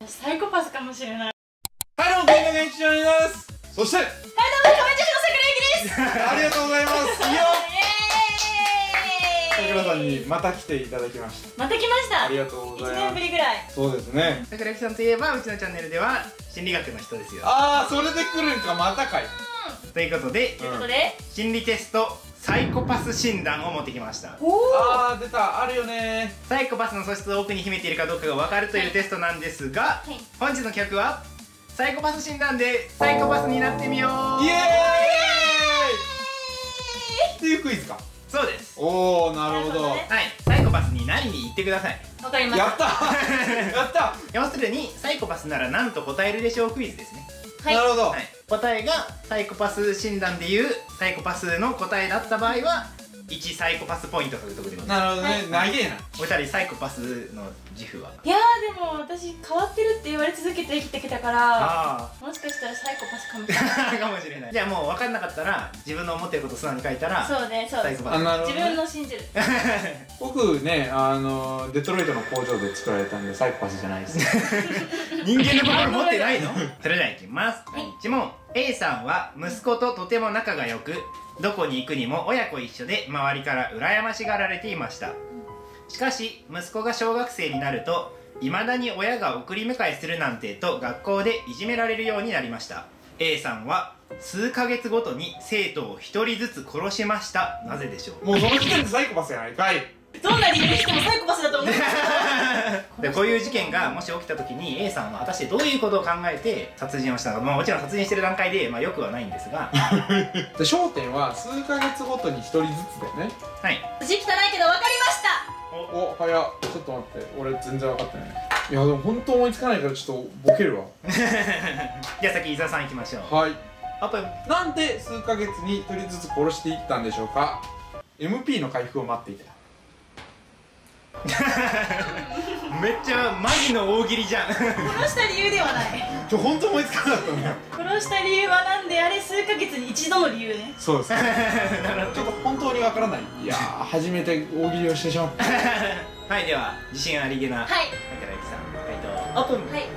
サイコパスかもしれない。はい、どうも、ゲームが一緒になります。そして、はい、どうも、亀女子の桜井です。ありがとうございます。いいよ。イエーイ。桜さんにまた来ていただきました。また来ました。ありがとうござい1年ます。ぶりぐらい。そうですね。桜木さんといえばうちのチャンネルでは心理学の人ですよ。ああ、それで来るんか、またかい。ということで、ということで、心理テストサイコパス診断を持ってきました。おお。ああ、出た、あるよね。サイコパスの素質を奥に秘めているかどうかが分かるというテストなんですが、はい。本日の企画はサイコパス診断でサイコパスになってみよう。イエーイっていうクイズか。そうです。おお、なるほど。なるほどねはい、サイコパスに何に言ってください。わかりました。やったやった要するにサイコパスなら何と答えるでしょうクイズですね。はいなるほど。はい、答えがサイコパス診断でいうサイコパスの答えだった場合は1サイコパスポイント獲得でございます。なるほどね。長えな。お二人サイコパスの自負は？いやー、でも私変わってるって言われ続けて生きてきたから、あもしかしたらサイコパスかもしれない。あかもしれない。じゃあもう分かんなかったら自分の思ってること素直に書いたらそうね、そうです。サイコパス。なるほどね。自分の信じる。僕ね、デトロイトの工場で作られたんでサイコパスじゃないです。人間の心持ってないの？それではいきます。はい1問。 A さんは息子ととても仲が良く、どこに行くにも親子一緒で周りから羨ましがられていました。しかし息子が小学生になるといまだに親が送り迎えするなんてと学校でいじめられるようになりました。 A さんは数ヶ月ごとに生徒を1人ずつ殺しました。なぜでしょう？もうその時点でサイコパスやないかい。どんな理由にしてもサイコパスだと思う。でこういう事件がもし起きた時に A さんは果たしてどういうことを考えて殺人をしたのか、もちろん殺人してる段階でよくはないんですがで焦点は数ヶ月ごとに一人ずつだよね。はい。字汚いけど分かりました。お、早っ。ちょっと待って、俺全然分かってない。いやでも本当思いつかないからちょっとボケるわ。じゃあ先伊沢さんいきましょう。はい。オープン。なんで数ヶ月に一人ずつ殺していったんでしょうか。 MP の回復を待っていた。めっちゃマジの大喜利じゃん。殺した理由ではない。本当思いつかなかったんだよ。殺した理由はなんであれ、数ヶ月に一度の理由ね。そうです。ちょっと本当にわからない。いやー、初めて大喜利をしてしまった。はい、では自信ありげなはい。桜井さん回答オープン。はい。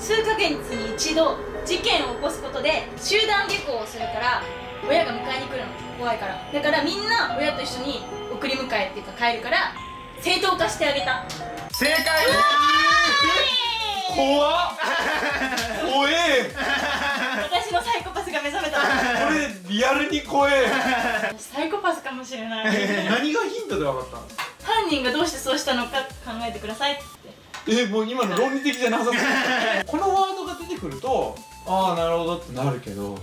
数ヶ月に一度事件を起こすことで集団下校をするから、親が迎えに来るの。怖いから。だからみんな親と一緒に送り迎えっていうか帰るから正当化してあげた。正解。怖っ。怖え。私のサイコパスが目覚めた。これリアルに怖え。サイコパスかもしれない。何がヒントで分かったの？犯人がどうしてそうしたのか考えてくださいって。もう今の論理的じゃなさそう。このワードが出てくると、ああなるほどってなるけど、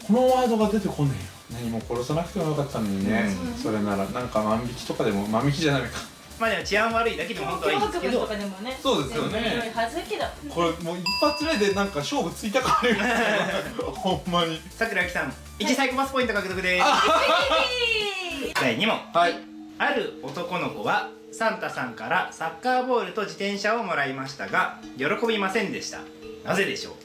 このワードが出てこねえよ。何も殺さなくてもよかったのにね。それならなんか万引きとかでも、万引きじゃないか。まあでも治安悪いだけでも本当はいいんですけど、脅迫文とかでもね。そうですよね。全然良いはずだけど。これもう一発目でなんか勝負ついたかるよ。ほんまに。桜木さん1サイコパスポイント獲得です。第2問。はい。ある男の子はサンタさんからサッカーボールと自転車をもらいましたが喜びませんでした。なぜでしょ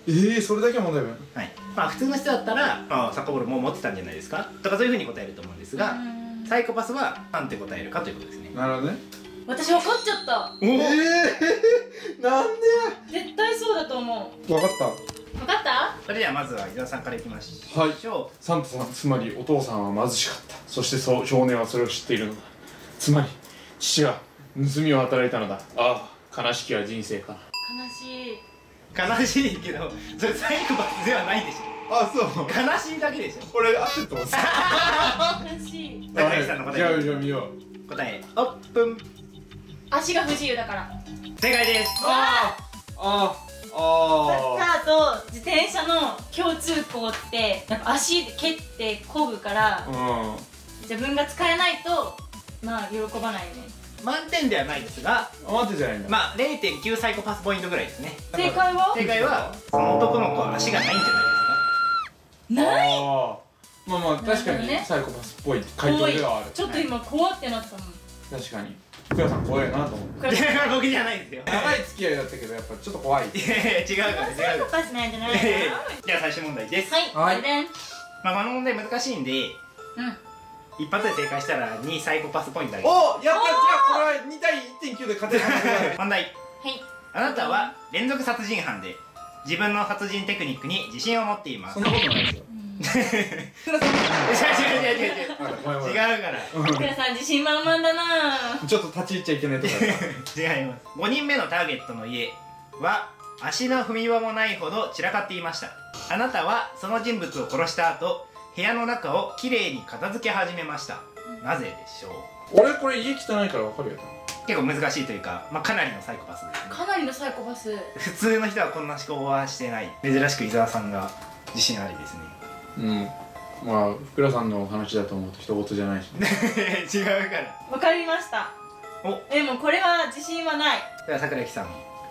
う？それだけ問題文。はい。まあ普通の人だったら、サッカーボールもう持ってたんじゃないですかとかそういうふうに答えると思うんですが、サイコパスはなんて答えるかということですね。なるほどね。私分かっちゃった。なんで絶対そうだと思う。や。分かった。分かった？それではまずは伊沢さんからいきましょう。はい。サンタさん、つまりお父さんは貧しかった。そして少年はそれを知っているのだ。つまり父が盗みを働いたのだ。ああ、悲しきは人生か。悲しい。悲しいけどそれサイコパスではないでしょ。あ、そう。悲しいだけでしょ。これ合ってると思う。悲しい。桜井さんの答じゃあえ見よう。答えオープン。足が不自由だから。正解です。ああサッカーと自転車の共通項ってやっぱ足で蹴って漕ぐから、自分が使えないとまあ喜ばないよね。満点ではないですが、待ってじゃないんだ。まあ 0.9 サイコパスポイントぐらいですね。正解は正解はその男の子は足がないんじゃないない。まあまあ確かにサイコパスっぽい回答ではある。ちょっと今怖ってなったもん。確かに福谷さん怖いなと思って。ですか。僕じゃないですよ。長い付き合いだったけどやっぱちょっと怖い。いやいや違うから違うかサイコパスなんじゃないかな。ら。じゃあ最終問題です。はい。でん。まあこの問題難しいんで、一発で正解したら2サイコパスポイントあげます。お、やった。じゃあこれは2対 1.9 で勝てる。問題。はい。あなたは連続殺人犯で自分の殺人テクニックに自信を持っています。そんなことないですよ。違う違うから福田さん自信満々だな。ちょっと立ち入っちゃいけないとこだった。違います。5人目のターゲットの家は足の踏み場もないほど散らかっていました。あなたはその人物を殺した後、部屋の中をきれいに片付け始めました。なぜでしょう。俺これ家汚いから分かるよ。結構難しいというか、かなりのサイコパスですね。かなりのサイコパス。普通の人はこんな思考はしてない。珍しく伊沢さんが自信ありですね。まあ福田さんの話だと思うと一言じゃないしね。違うから。わかりました。でもこれは自信はない。では桜木さん、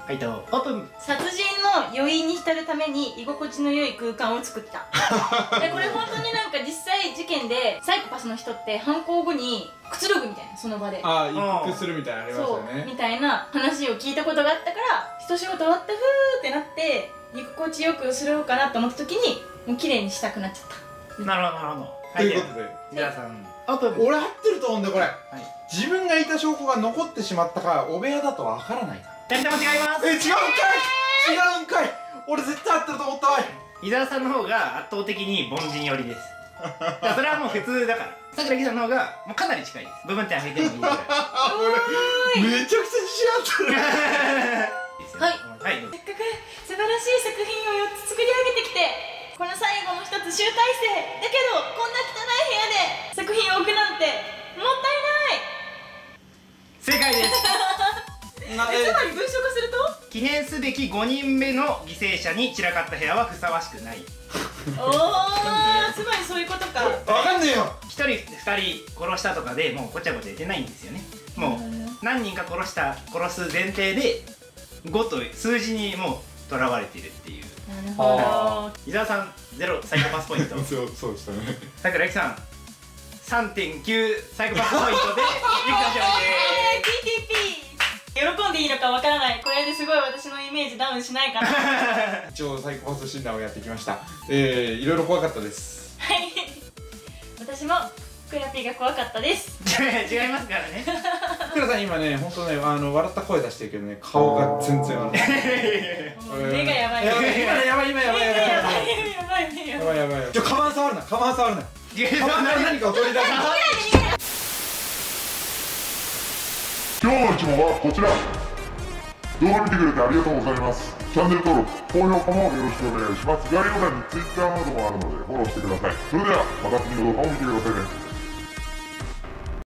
回答オープン。殺人の余韻に浸るために居心地の良い空間を作った。これ本当になんか実際事件でサイコパスの人って犯行後にくつろぐみたいな、その場で。ああ、一服するみたいなのありましたそうよね。みたいな話を聞いたことがあったから、一仕事終わったふーってなって居心地よくするかなと思った時にもう綺麗にしたくなっちゃった。なるほどなるほど。ということで伊沢さんオープン。俺合ってると思うんだよこれ。はい、自分がいた証拠が残ってしまったか、お部屋だとわからないか。2人とも違います。違うんかい、違うんかい。俺絶対合ってると思ったわい。伊沢さんの方が圧倒的に凡人寄りです。だからそれはもう普通だから。桜木さんの方がもうかなり近いです。部分点上げてもいいぐらい。俺めちゃくちゃ自信あったはいはい、どうぞ。せっかく素晴らしい作品を4つ作り上げてきて、この最後の1つ集大成だけどこんな汚い部屋で作品を置くなんてもったいない。正解です。つまり文章化すると記念すべき5人目の犠牲者に散らかった部屋はふさわしくない。おー、つまりそういうことか。わかんねえよ。1人2人殺したとかでもうごちゃごちゃ言ってないんですよね。もう何人か殺す前提で5と数字にもうとらわれているっていう。なるほど。伊沢さん0サイコパスポイント。そうでしたね。桜木さん 3.9 サイコパスポイントでゆきさん勝利です。喜んでいいのかわからない。これですごい私のイメージダウンしないかな。一応サイコパス診断をやってきました。いろいろ怖かったです。はい、私もクラピーが怖かったです。違いますからね。福田さん今ね、本当ね、笑った声出してるけどね、顔が全然笑ってない。目がやばい。やばい、今やばい。カバン触るな。カバン何かを取り出すな。今日の一問はこちら。動画見てくれてありがとうございます。チャンネル登録、高評価もよろしくお願いします。概要欄に Twitter などもあるのでフォローしてください。それではまた次の動画を見てくださいね。